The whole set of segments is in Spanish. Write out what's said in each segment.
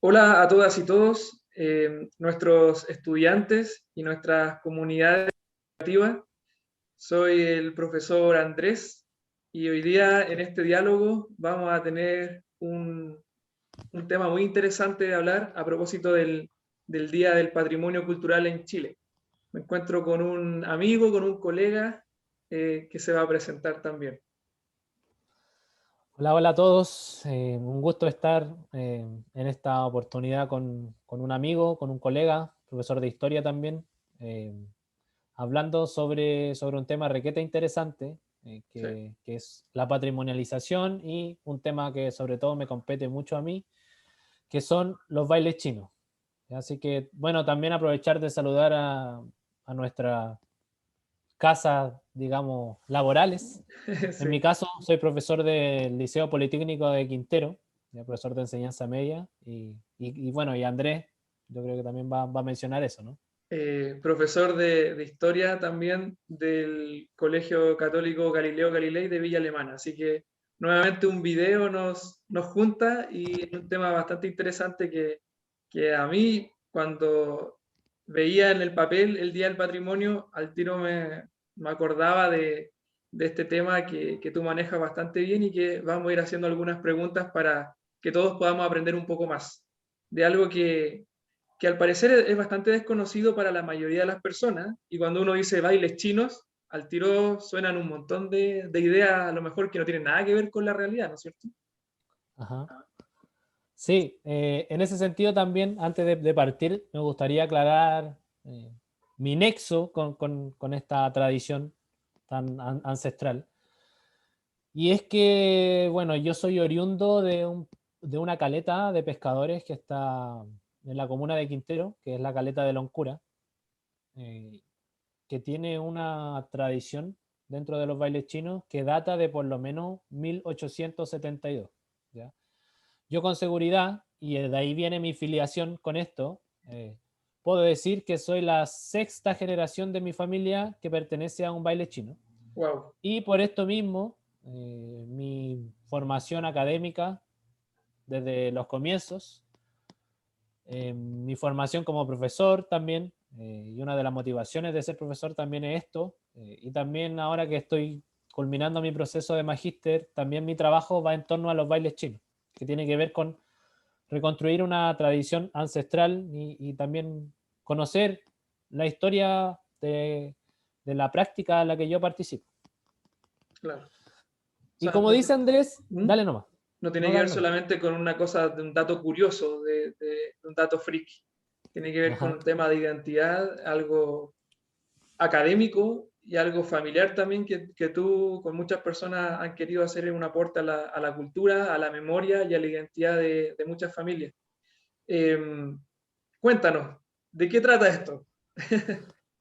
Hola a todas y todos, nuestros estudiantes y nuestras comunidades educativas. Soy el profesor Andrés y hoy día en este diálogo vamos a tener un tema muy interesante de hablar a propósito del Día del Patrimonio Cultural en Chile. Me encuentro con un amigo, con un colega que se va a presentar también. Hola, hola a todos. Un gusto estar en esta oportunidad con un amigo, con un colega, profesor de historia también, eh, hablando sobre un tema requete interesante, Sí. que es la patrimonialización y un tema que sobre todo me compete mucho a mí, que son los bailes chinos. Así que, bueno, también aprovechar de saludar a nuestras casas, digamos, laborales. En mi Sí. caso, soy profesor del Liceo Politécnico de Quintero, ya profesor de enseñanza media, y bueno, y Andrés, yo creo que también va a mencionar eso, ¿no? Profesor de historia también del Colegio Católico Galileo Galilei de Villa Alemana. Así que nuevamente un video nos junta y es un tema bastante interesante que a mí cuando veía en el papel el Día del Patrimonio, al tiro me acordaba de este tema que tú manejas bastante bien y que vamos a ir haciendo algunas preguntas para que todos podamos aprender un poco más de algo que al parecer es bastante desconocido para la mayoría de las personas, y cuando uno dice bailes chinos, al tiro suenan un montón de ideas a lo mejor que no tienen nada que ver con la realidad, ¿no es cierto? Ajá. Sí, en ese sentido también, antes de partir, me gustaría aclarar mi nexo con esta tradición tan ancestral. Y es que, bueno, yo soy oriundo de una caleta de pescadores que está en la comuna de Quintero, que es la caleta de Loncura, eh, que tiene una tradición dentro de los bailes chinos que data de por lo menos 1872. ¿Ya? Yo con seguridad, y de ahí viene mi filiación con esto, puedo decir que soy la sexta generación de mi familia que pertenece a un baile chino. Wow. Y por esto mismo, mi formación académica desde los comienzos, mi formación como profesor también, y una de las motivaciones de ser profesor también es esto, y también ahora que estoy culminando mi proceso de magíster, también mi trabajo va en torno a los bailes chinos, que tiene que ver con reconstruir una tradición ancestral y también conocer la historia de la práctica en la que yo participo. Claro. O Y sea, como dice Andrés, ¿Mm? dale nomás. No tiene No, que ver dale nomás. solamente con una cosa de un dato curioso, de un dato friki. Tiene que ver con Ajá. un tema de identidad, algo académico y algo familiar también que tú con muchas personas han querido hacer un aporte a la cultura, a la memoria y a la identidad de muchas familias. Eh, Cuéntanos, ¿de qué trata esto?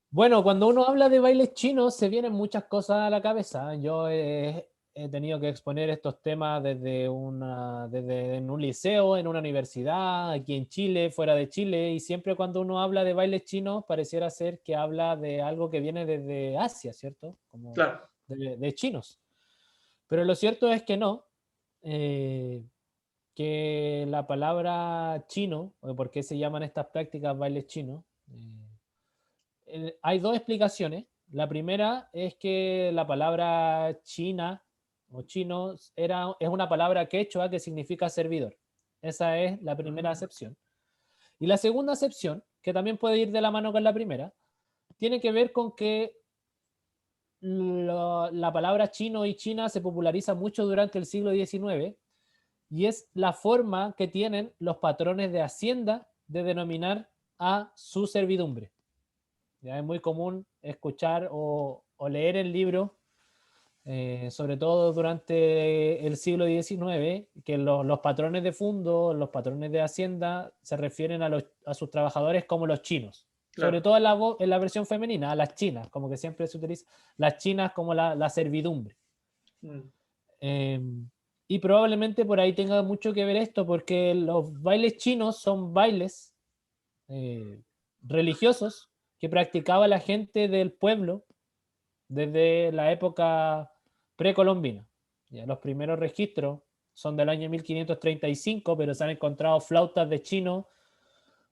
Bueno, cuando uno habla de bailes chinos se vienen muchas cosas a la cabeza. Yo he tenido que exponer estos temas desde en un liceo, en una universidad, aquí en Chile, fuera de Chile, y siempre cuando uno habla de bailes chinos pareciera ser que habla de algo que viene desde Asia, ¿cierto? Como Claro, de chinos. Pero lo cierto es que no, eh, que la palabra chino, o por qué se llaman estas prácticas bailes chinos, hay dos explicaciones. La primera es que la palabra china o chino es una palabra quechua que significa servidor. Esa es la primera acepción. Y la segunda acepción, que también puede ir de la mano con la primera, tiene que ver con que la palabra chino y china se populariza mucho durante el siglo XIX y es la forma que tienen los patrones de Hacienda de denominar a su servidumbre. Ya es muy común escuchar o leer el libro, sobre todo durante el siglo XIX, que los patrones de fondo, los patrones de Hacienda, se refieren a sus trabajadores como los chinos. Sobre claro. todo en la versión femenina, a las chinas, como que siempre se utiliza las chinas como la servidumbre. Mm, Eh, y probablemente por ahí tenga mucho que ver esto, porque los bailes chinos son bailes eh, religiosos que practicaba la gente del pueblo desde la época precolombina. Ya, los primeros registros son del año 1535, pero se han encontrado flautas de chino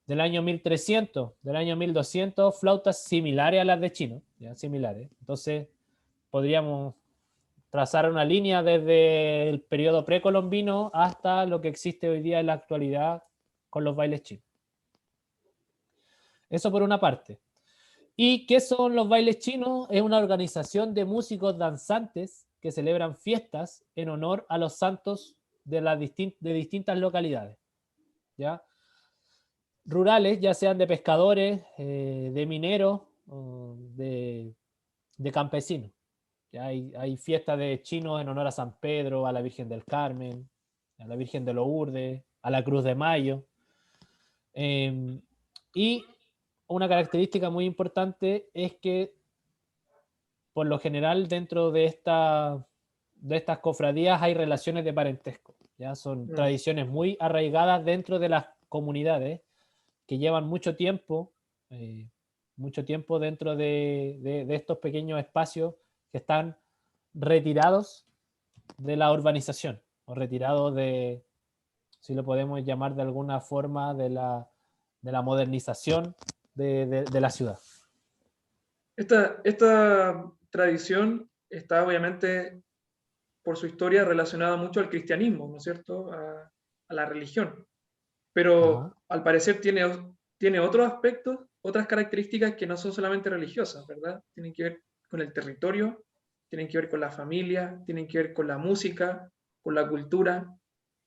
del año 1300, del año 1200, flautas similares a las de chino, ¿ya? Similares. Entonces, podríamos trazar una línea desde el periodo precolombino hasta lo que existe hoy día en la actualidad con los bailes chinos. Eso por una parte. ¿Y qué son los bailes chinos? Es una organización de músicos danzantes que celebran fiestas en honor a los santos de distintas localidades, ¿ya? Rurales, ya sean de pescadores, de mineros, de campesinos. Ya hay fiestas de chinos en honor a San Pedro, a la Virgen del Carmen, a la Virgen de Lourdes, a la Cruz de Mayo. Y una característica muy importante es que, por lo general, dentro de estas cofradías hay relaciones de parentesco. ¿Ya? Son tradiciones muy arraigadas dentro de las comunidades que llevan mucho tiempo dentro de estos pequeños espacios que están retirados de la urbanización o retirados de, si lo podemos llamar de alguna forma, de la modernización de la ciudad. Esta tradición está obviamente por su historia relacionada mucho al cristianismo, ¿no es cierto? A la religión. Pero al parecer tiene otros aspectos, otras características que no son solamente religiosas, ¿verdad? Tienen que ver con el territorio, tienen que ver con la familia, tienen que ver con la música, con la cultura,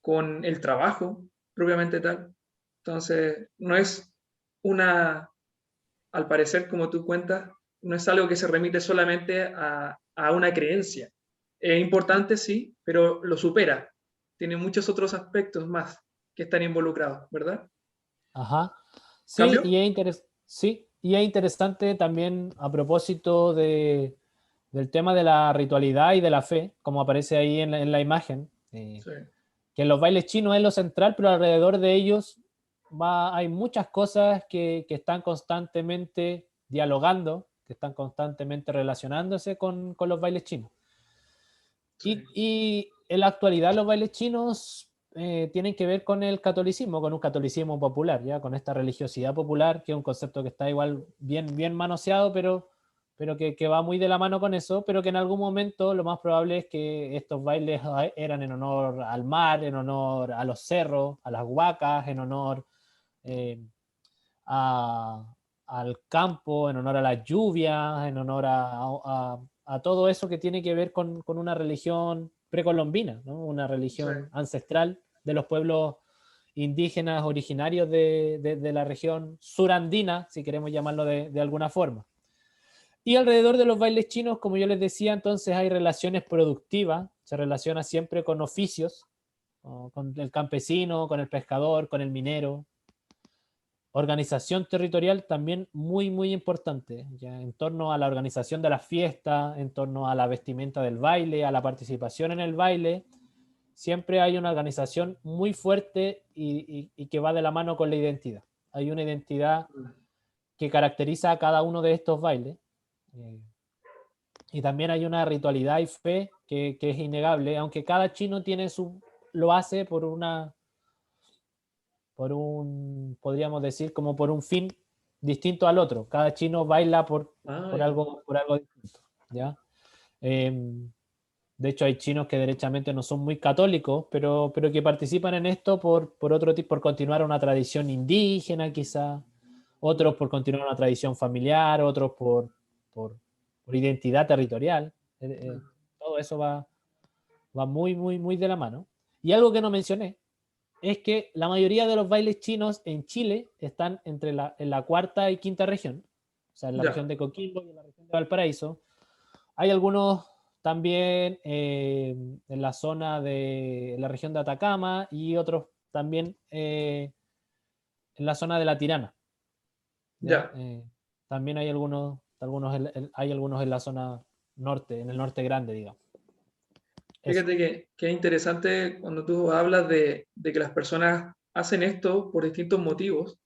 con el trabajo, propiamente tal. Entonces, no es al parecer, como tú cuentas, no es algo que se remite solamente a una creencia. Es importante, sí, pero lo supera. Tiene muchos otros aspectos más que están involucrados, ¿verdad? Ajá. Sí, ¿Cambio? y es interesante también a propósito del tema de la ritualidad y de la fe, como aparece ahí en la imagen, Sí. que en los bailes chinos es lo central, pero alrededor de ellos hay muchas cosas que están constantemente dialogando, que están constantemente relacionándose con los bailes chinos. Sí. Y en la actualidad los bailes chinos tienen que ver con el catolicismo, con un catolicismo popular, ¿ya? Con esta religiosidad popular, que es un concepto que está igual bien manoseado, pero que va muy de la mano con eso, pero que en algún momento lo más probable es que estos bailes eran en honor al mar, en honor a los cerros, a las huacas, en honor eh, al campo, en honor a las lluvias, en honor a todo eso que tiene que ver con una religión precolombina, ¿no? Una Sí. religión ancestral de los pueblos indígenas originarios de la región surandina, si queremos llamarlo de alguna forma. Y alrededor de los bailes chinos, como yo les decía, entonces hay relaciones productivas, se relaciona siempre con oficios, con el campesino, con el pescador, con el minero. Organización territorial también muy importante, ya en torno a la organización de las fiestas, en torno a la vestimenta del baile, a la participación en el baile. Siempre hay una organización muy fuerte y que va de la mano con la identidad. Hay una identidad que caracteriza a cada uno de estos bailes. Y también hay una ritualidad y fe que es innegable, aunque cada chino lo hace podríamos decir, como por un fin distinto al otro. Cada chino baila por algo distinto, ¿ya? De hecho, hay chinos que derechamente no son muy católicos, pero que participan en esto por otro tipo, por continuar una tradición indígena, quizá, otros por continuar una tradición familiar, otros por identidad territorial. Todo eso va muy de la mano. Y algo que no mencioné es que la mayoría de los bailes chinos en Chile están en la cuarta y quinta región, o sea, en la región de Coquimbo y en la región de Valparaíso. Hay algunos también en la zona de la región de Atacama y otros también en la zona de La Tirana. ¿Ya? También hay hay algunos en la zona norte, en el norte grande, digamos. Fíjate que es interesante cuando tú hablas de que las personas hacen esto por distintos motivos.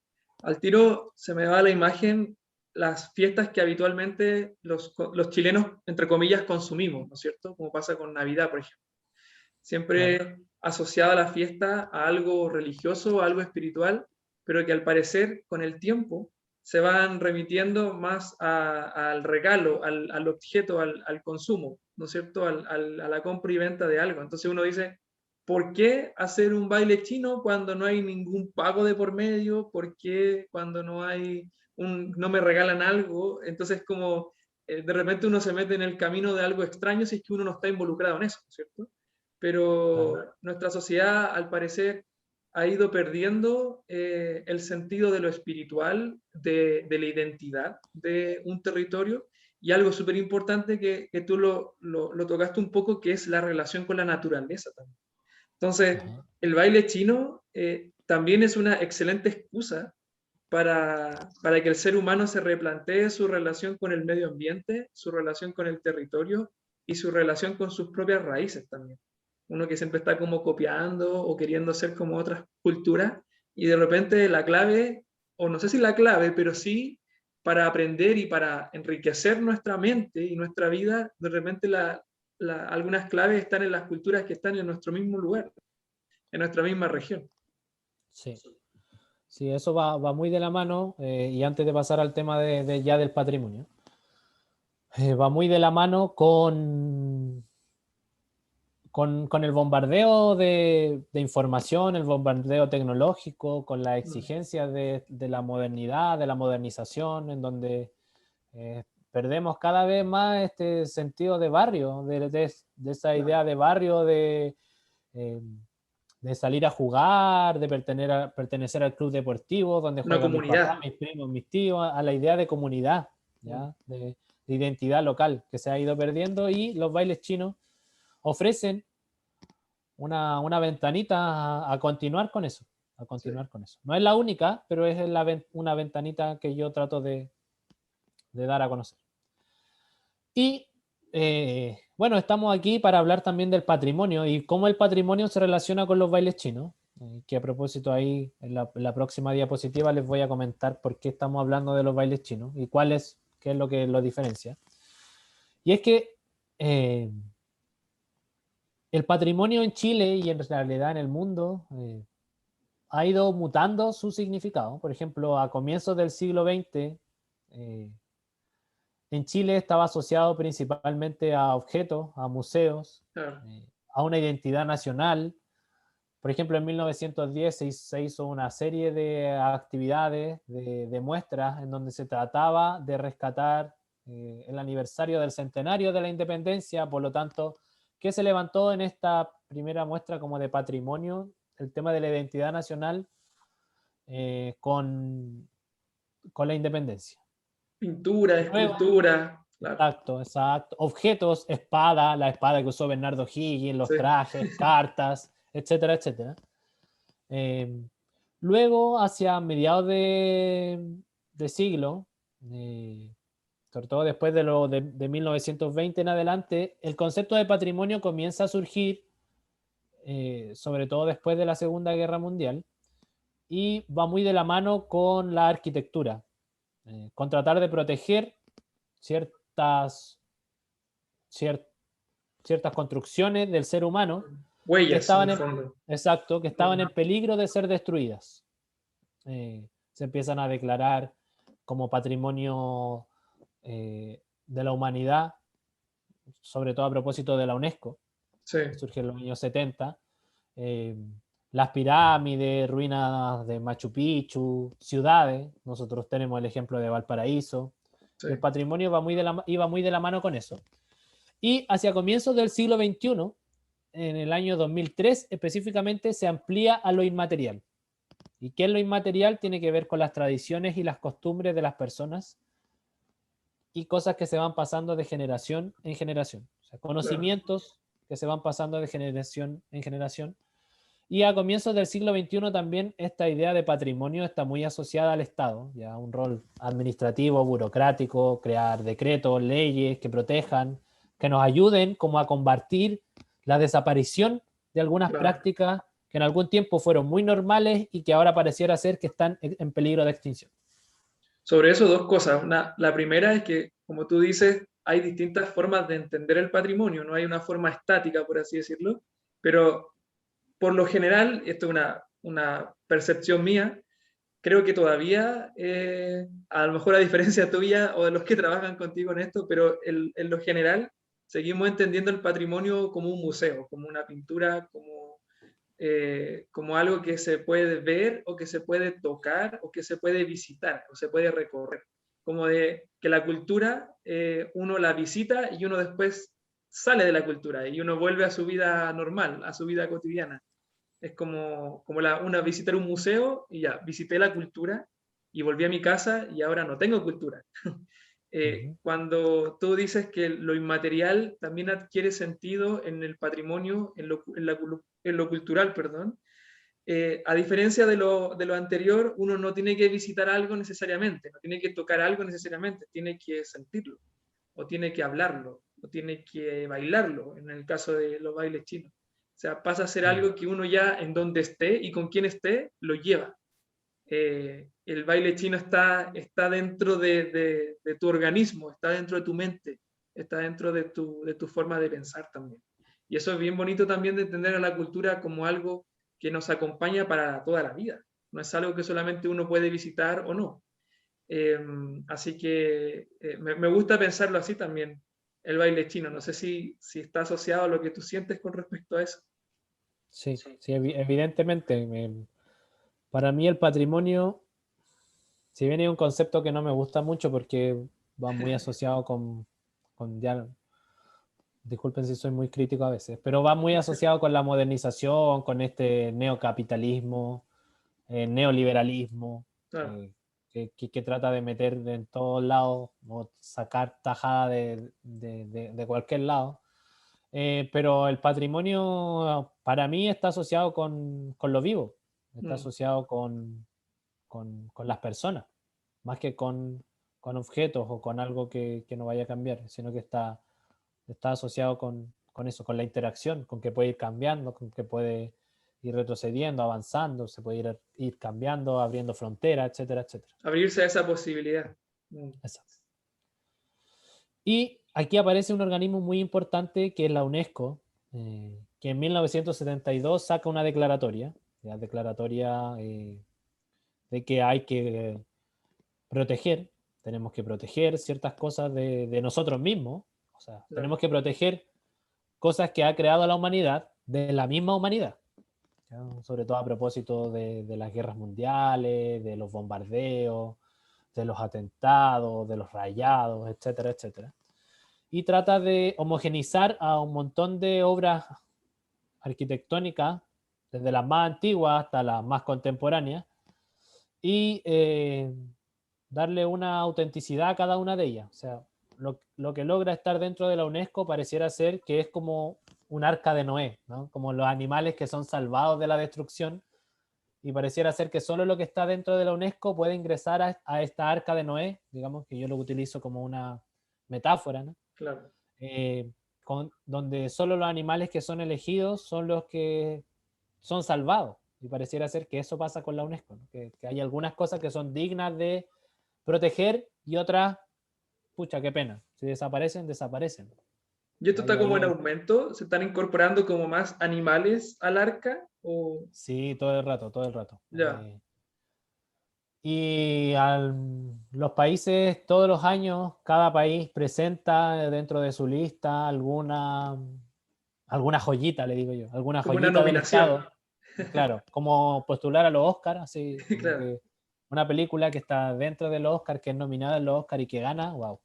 Al tiro se me va a la imagen las fiestas que habitualmente los chilenos, entre comillas, consumimos, ¿no es cierto? Como pasa con Navidad, por ejemplo. Claro. Siempre asociado a la fiesta a algo religioso, a algo espiritual, pero que al parecer con el tiempo se van remitiendo más al regalo, al objeto, al consumo, ¿no es cierto? A la compra y venta de algo. Entonces uno dice, ¿por qué hacer un baile chino cuando no hay ningún pago de por medio? ¿Por qué cuando no me regalan algo? Entonces como de repente uno se mete en el camino de algo extraño si es que uno no está involucrado en eso, ¿no es cierto? Claro. Pero nuestra sociedad, al parecer, ha ido perdiendo el sentido de lo espiritual, de la identidad de un territorio, y algo súper importante que tú lo tocaste un poco, que es la relación con la naturaleza también. Entonces, Ajá. el baile chino también es una excelente excusa para que el ser humano se replantee su relación con el medio ambiente, su relación con el territorio y su relación con sus propias raíces también. Uno que siempre está como copiando o queriendo ser como otras culturas, y de repente la clave, o no sé si la clave, pero sí para aprender y para enriquecer nuestra mente y nuestra vida, de repente algunas claves están en las culturas que están en nuestro mismo lugar, en nuestra misma región. Sí. Sí, eso va muy de la mano, y antes de pasar al tema ya del patrimonio, va muy de la mano con el bombardeo de información, el bombardeo tecnológico, con las exigencias de la modernidad, de la modernización, en donde perdemos cada vez más este sentido de barrio, de esa idea de barrio, eh, de salir a jugar, de pertenecer al club deportivo donde Una juegan mis papás, comunidad. mis primos, mis tíos, a la idea de comunidad, ¿ya? De identidad local que se ha ido perdiendo, y los bailes chinos ofrecen una ventanita a continuar con eso, a Sí. continuar con eso. No es la única, pero es una ventanita que yo trato de dar a conocer. Y bueno, estamos aquí para hablar también del patrimonio y cómo el patrimonio se relaciona con los bailes chinos. Que a propósito ahí, en la próxima diapositiva les voy a comentar por qué estamos hablando de los bailes chinos y qué es lo que los diferencia. Y es que el patrimonio en Chile y en realidad en el mundo ha ido mutando su significado. Por ejemplo, a comienzos del siglo XX, en Chile estaba asociado principalmente a objetos, a museos, Claro. a una identidad nacional. Por ejemplo, en 1910 se hizo una serie de actividades, de muestras, en donde se trataba de rescatar el aniversario del centenario de la independencia. Por lo tanto, ¿qué se levantó en esta primera muestra como de patrimonio? El tema de la identidad nacional con la independencia. Pintura, Luego, escultura, claro. exacto, exacto. Objetos, espada, la espada que usó Bernardo Higgins, los Sí. trajes, cartas, etcétera, etcétera. Eh, Luego, hacia mediados de siglo, sobre todo después de 1920 en adelante, el concepto de patrimonio comienza a surgir, sobre todo después de la Segunda Guerra Mundial, y va muy de la mano con la arquitectura, con tratar de proteger ciertas, cier- ciertas construcciones del ser humano que Huellas, en estaban el en, fondo. exacto, que estaban en peligro de ser destruidas. Se empiezan a declarar como patrimonio de la humanidad, sobre todo a propósito de la UNESCO, Sí, que surge en los años 70. Eh, las pirámides, ruinas de Machu Picchu, ciudades, nosotros tenemos el ejemplo de Valparaíso, sí. y el patrimonio iba muy de la mano con eso. Y hacia comienzos del siglo XXI, en el año 2003 específicamente, se amplía a lo inmaterial. ¿Y qué es lo inmaterial? Tiene que ver con las tradiciones y las costumbres de las personas y cosas que se van pasando de generación en generación. O sea, Claro. conocimientos que se van pasando de generación en generación. Y a comienzos del siglo XXI también esta idea de patrimonio está muy asociada al Estado, ya un rol administrativo, burocrático, crear decretos, leyes que protejan, que nos ayuden como a combatir la desaparición de algunas Claro. prácticas que en algún tiempo fueron muy normales y que ahora pareciera ser que están en peligro de extinción. Sobre eso, dos cosas. La primera es que, como tú dices, hay distintas formas de entender el patrimonio, no hay una forma estática, por así decirlo, pero por lo general, esto es una percepción mía, creo que todavía, a lo mejor a diferencia tuya o de los que trabajan contigo en esto, pero en lo general seguimos entendiendo el patrimonio como un museo, como una pintura, como algo que se puede ver o que se puede tocar o que se puede visitar o se puede recorrer. Como de que la cultura uno la visita y uno después sale de la cultura y uno vuelve a su vida normal, a su vida cotidiana. Es como una visitar un museo y ya, visité la cultura y volví a mi casa y ahora no tengo cultura. Ujú, Cuando tú dices que lo inmaterial también adquiere sentido en el patrimonio, en lo cultural, perdón, a diferencia de lo anterior, uno no tiene que visitar algo necesariamente, no tiene que tocar algo necesariamente, tiene que sentirlo, o tiene que hablarlo, o tiene que bailarlo, en el caso de los bailes chinos. O sea, pasa a ser mm, algo que uno ya en donde esté y con quien esté, lo lleva. El baile chino está dentro de tu organismo, está dentro de tu mente, está dentro de tu forma de pensar también. Y eso es bien bonito también de entender a la cultura como algo que nos acompaña para toda la vida. No es algo que solamente uno puede visitar o no. Eh, Así que me gusta pensarlo así también, el baile chino. No sé si está asociado a lo que tú sientes con respecto a eso. sí, sí, evidentemente. Para mí el patrimonio, si bien es un concepto que no me gusta mucho porque va muy asociado ya, disculpen si soy muy crítico a veces, pero va muy asociado con la modernización, con este neocapitalismo, neoliberalismo, Claro, eh, que trata de meter en todos lados o sacar tajada de cualquier lado. Pero el patrimonio para mí está asociado con lo vivo, está mm, asociado con las personas, más que con objetos o con algo que no vaya a cambiar, sino que está asociado con eso, con la interacción, con que puede ir cambiando, con que puede ir retrocediendo, avanzando, se puede ir cambiando, abriendo fronteras, etcétera, etcétera. abrirse a esa posibilidad. Exacto. Y aquí aparece un organismo muy importante que es la UNESCO, que en 1972 saca una declaratoria, la declaratoria de que hay que proteger, tenemos que proteger ciertas cosas de nosotros mismos, o sea, Claro. tenemos que proteger cosas que ha creado la humanidad de la misma humanidad, ¿ya? Sobre todo a propósito de las guerras mundiales, de los bombardeos, de los atentados, de los rayados, etcétera, etcétera. Y trata de homogenizar a un montón de obras arquitectónicas, desde las más antiguas hasta las más contemporáneas, y darle una autenticidad a cada una de ellas. O sea, lo que logra estar dentro de la UNESCO pareciera ser que es como un arca de Noé, ¿no? Como los animales que son salvados de la destrucción, y pareciera ser que solo lo que está dentro de la UNESCO puede ingresar a esta arca de Noé, digamos que yo lo utilizo como una metáfora, ¿no? Claro. Eh, donde solo los animales que son elegidos son los que son salvados. Y pareciera ser que eso pasa con la UNESCO, ¿no? Que hay algunas cosas que son dignas de proteger y otras, pucha, qué pena. Si desaparecen, desaparecen. ¿Y esto está como Ahí en aumento? ¿Se están incorporando como más animales al arca? ¿O sí, todo el rato, todo el rato. ya? Y los países, todos los años, cada país presenta dentro de su lista alguna joyita, le digo yo, alguna Como una joyita del nominación. Estado. Claro, como postular a los Oscars, así como Claro. que una película que está dentro de los Oscars, que es nominada en los Oscars y que gana, wow.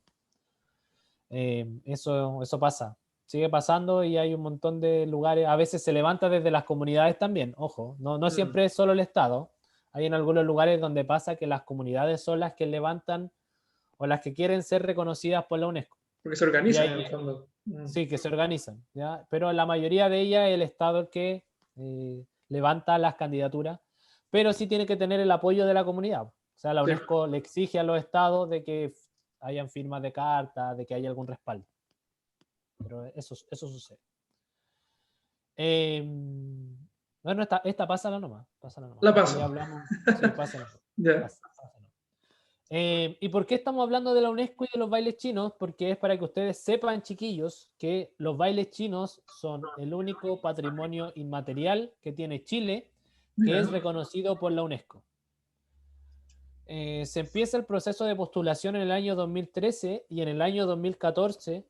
Eso pasa, sigue pasando y hay un montón de lugares, a veces se levanta desde las comunidades también, ojo, no Mm, siempre es solo el Estado, hay en algunos lugares donde pasa que las comunidades son las que levantan o las que quieren ser reconocidas por la UNESCO. porque se Y organizan hay, en el fondo. sí, que se organizan, ¿ya? Pero la mayoría de ellas es el Estado el que levanta las candidaturas, pero sí tiene que tener el apoyo de la comunidad. O sea, la Sí. UNESCO le exige a los estados de que hayan firmas de carta, de que haya algún respaldo. Pero eso sucede. Bueno, esta pásala nomás, La porque ya paso. hablamos. Sí, pásala. Ya. Pásala. ¿Y por qué estamos hablando de la UNESCO y de los bailes chinos? Porque es para que ustedes sepan, chiquillos, que los bailes chinos son el único patrimonio inmaterial que tiene Chile, que es Mira, reconocido por la UNESCO. Se empieza el proceso de postulación en el año 2013 y en el año 2014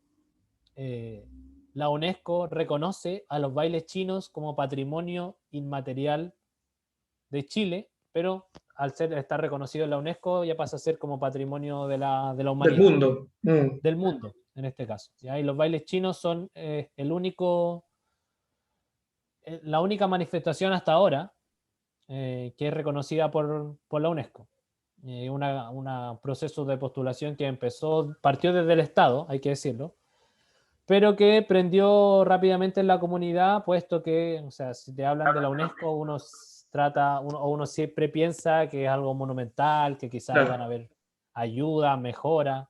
la UNESCO reconoce a los bailes chinos como patrimonio inmaterial de Chile, pero al estar reconocido en la UNESCO ya pasa a ser como patrimonio de la del humanidad, mundo. Mm, del mundo en este caso. ¿Ya? Y los bailes chinos son el único, la única manifestación hasta ahora que es reconocida por la UNESCO. Un proceso de postulación que partió desde el Estado, hay que decirlo, pero que prendió rápidamente en la comunidad, puesto que, o sea, si te hablan de la UNESCO, uno siempre piensa que es algo monumental, que quizás iban a claro, haber ayuda, mejora.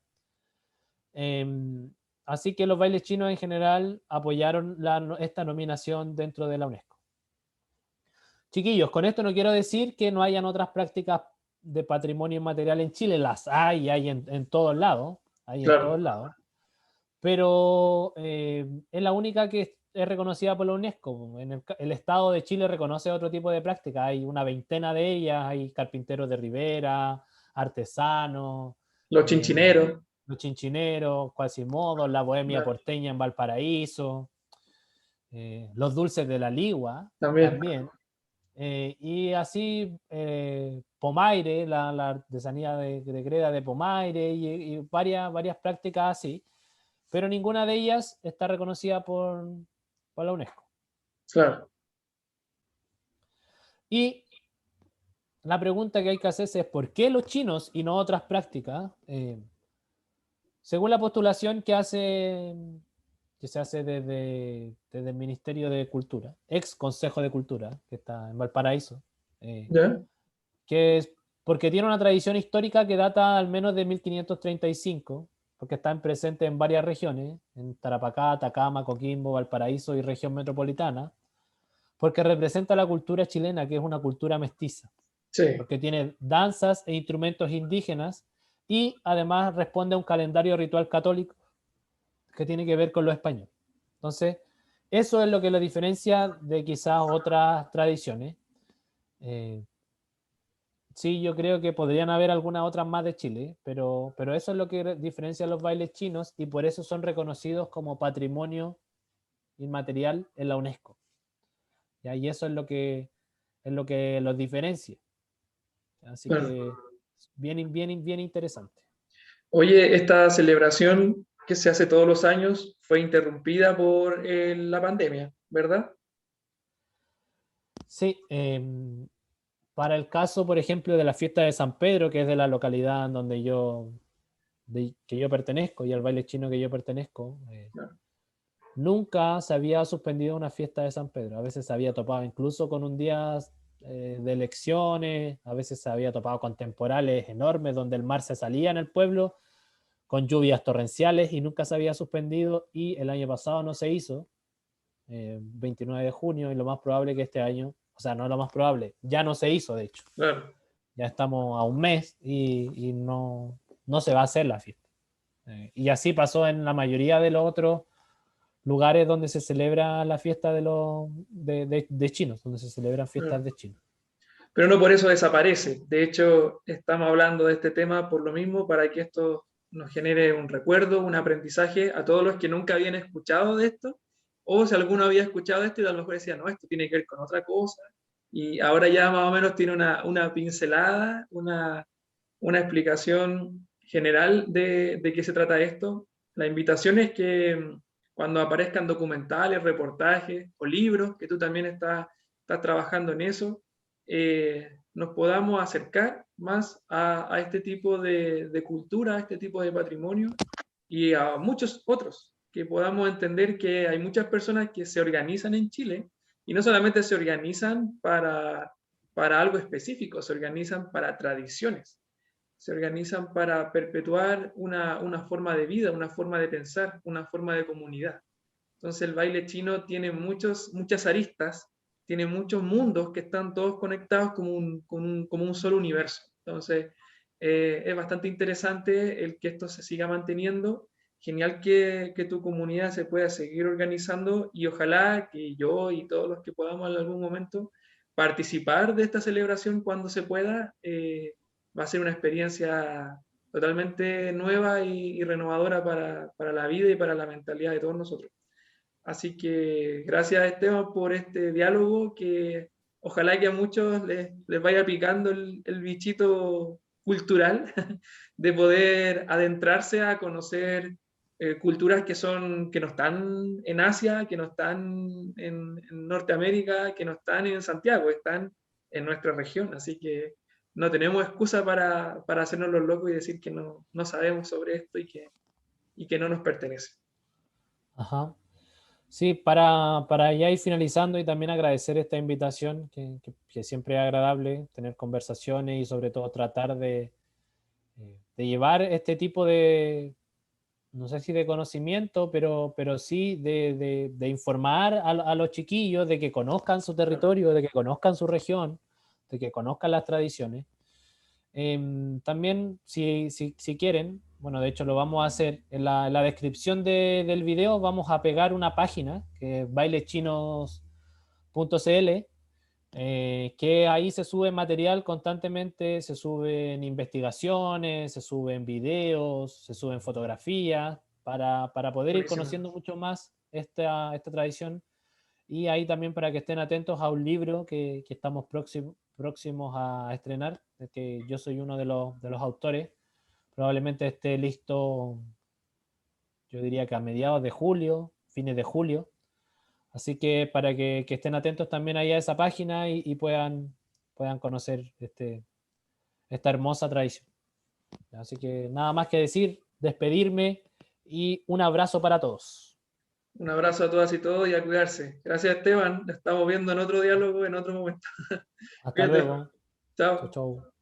Así que los bailes chinos en general apoyaron esta nominación dentro de la UNESCO. Chiquillos, con esto no quiero decir que no hayan otras prácticas de patrimonio inmaterial en Chile, las hay en todos lados, hay en todos claro. lados, pero es la única que es reconocida por la UNESCO. El Estado de Chile reconoce otro tipo de prácticas, hay una veintena de ellas, hay carpinteros de ribera, artesanos, Los eh, chinchineros. los chinchineros, Quasimodo, la bohemia Claro, porteña en Valparaíso, los dulces de la Ligua también. también. Y así Pomaire, la artesanía de greda de Pomaire y varias prácticas así, pero ninguna de ellas está reconocida por la UNESCO. Claro. Y la pregunta que hay que hacerse es ¿por qué los chinos y no otras prácticas? Según la postulación que se hace desde el Ministerio de Cultura, ex Consejo de Cultura, que está en Valparaíso, eh, ¿Ya? que es porque tiene una tradición histórica que data al menos de 1535, porque están presentes en varias regiones, en Tarapacá, Atacama, Coquimbo, Valparaíso y región metropolitana, porque representa la cultura chilena, que es una cultura mestiza, Sí. porque tiene danzas e instrumentos indígenas y además responde a un calendario ritual católico que tiene que ver con lo español. Entonces, eso es lo que lo diferencia de quizás otras tradiciones. Eh, Sí, yo creo que podrían haber algunas otras más de Chile, pero eso es lo que diferencia los bailes chinos y por eso son reconocidos como patrimonio inmaterial en la UNESCO. ¿Ya? Y eso es lo que los diferencia. Así Claro. que bien interesante. Oye, esta celebración que se hace todos los años fue interrumpida por la pandemia, ¿verdad? Sí, para el caso, por ejemplo, de la fiesta de San Pedro, que es de la localidad en donde que yo pertenezco y al baile chino que yo pertenezco, Claro. nunca se había suspendido una fiesta de San Pedro. A veces se había topado incluso con un día de elecciones, a veces se había topado con temporales enormes donde el mar se salía en el pueblo, con lluvias torrenciales y nunca se había suspendido y el año pasado no se hizo, 29 de junio, y lo más probable que este año, o sea, no lo más probable, ya no se hizo de hecho. Claro. Ya estamos a un mes y no se va a hacer la fiesta. Y así pasó en la mayoría de los otros lugares donde se celebra la fiesta de chinos, donde se celebran fiestas Claro. de chinos. Pero no por eso desaparece. De hecho, estamos hablando de este tema por lo mismo, para que esto nos genere un recuerdo, un aprendizaje a todos los que nunca habían escuchado de esto, o si alguno había escuchado esto y a lo mejor decía, no, esto tiene que ver con otra cosa, y ahora ya más o menos tiene una pincelada, una explicación general de qué se trata esto. La invitación es que cuando aparezcan documentales, reportajes o libros, que tú también estás trabajando en eso, nos podamos acercar más a este tipo de cultura, a este tipo de patrimonio y a muchos otros, que podamos entender que hay muchas personas que se organizan en Chile y no solamente se organizan para algo específico, se organizan para tradiciones, se organizan para perpetuar una forma de vida, una forma de pensar, una forma de comunidad. Entonces el baile chino tiene muchas aristas, tiene muchos mundos que están todos conectados como un solo universo. Entonces es bastante interesante el que esto se siga manteniendo. Genial que tu comunidad se pueda seguir organizando y ojalá que yo y todos los que podamos en algún momento participar de esta celebración cuando se pueda. Va a ser una experiencia totalmente nueva y renovadora para la vida y para la mentalidad de todos nosotros. Así que gracias Esteban por este diálogo que ojalá que a muchos les vaya picando el bichito cultural de poder adentrarse a conocer culturas que no están en Asia, que no están en Norteamérica, que no están en Santiago, están en nuestra región. Así que no tenemos excusa para hacernos los locos y decir que no sabemos sobre esto y que no nos pertenece. Ajá. Sí, para ya ir finalizando y también agradecer esta invitación, que siempre es agradable tener conversaciones y sobre todo tratar de llevar este tipo de, no sé si de conocimiento, pero sí de informar a los chiquillos de que conozcan su territorio, de que conozcan su región, de que conozcan las tradiciones. También, si quieren, bueno, de hecho lo vamos a hacer, en la descripción del video vamos a pegar una página, que es bailechinos.cl, que ahí se sube material constantemente, se suben investigaciones, se suben videos, se suben fotografías, para poder ir Buenísimo. conociendo mucho más esta tradición. Y ahí también para que estén atentos a un libro que estamos próximos a estrenar, que yo soy uno de los autores. Probablemente esté listo, yo diría que a mediados de julio, fines de julio. Así que para que estén atentos también ahí a esa página y puedan conocer esta hermosa tradición. Así que nada más que decir, despedirme y un abrazo para todos. Un abrazo a todas y todos y a cuidarse. Gracias, Esteban. Nos estamos viendo en otro diálogo en otro momento. Hasta Cuídate. luego. Chau, Chao. chau.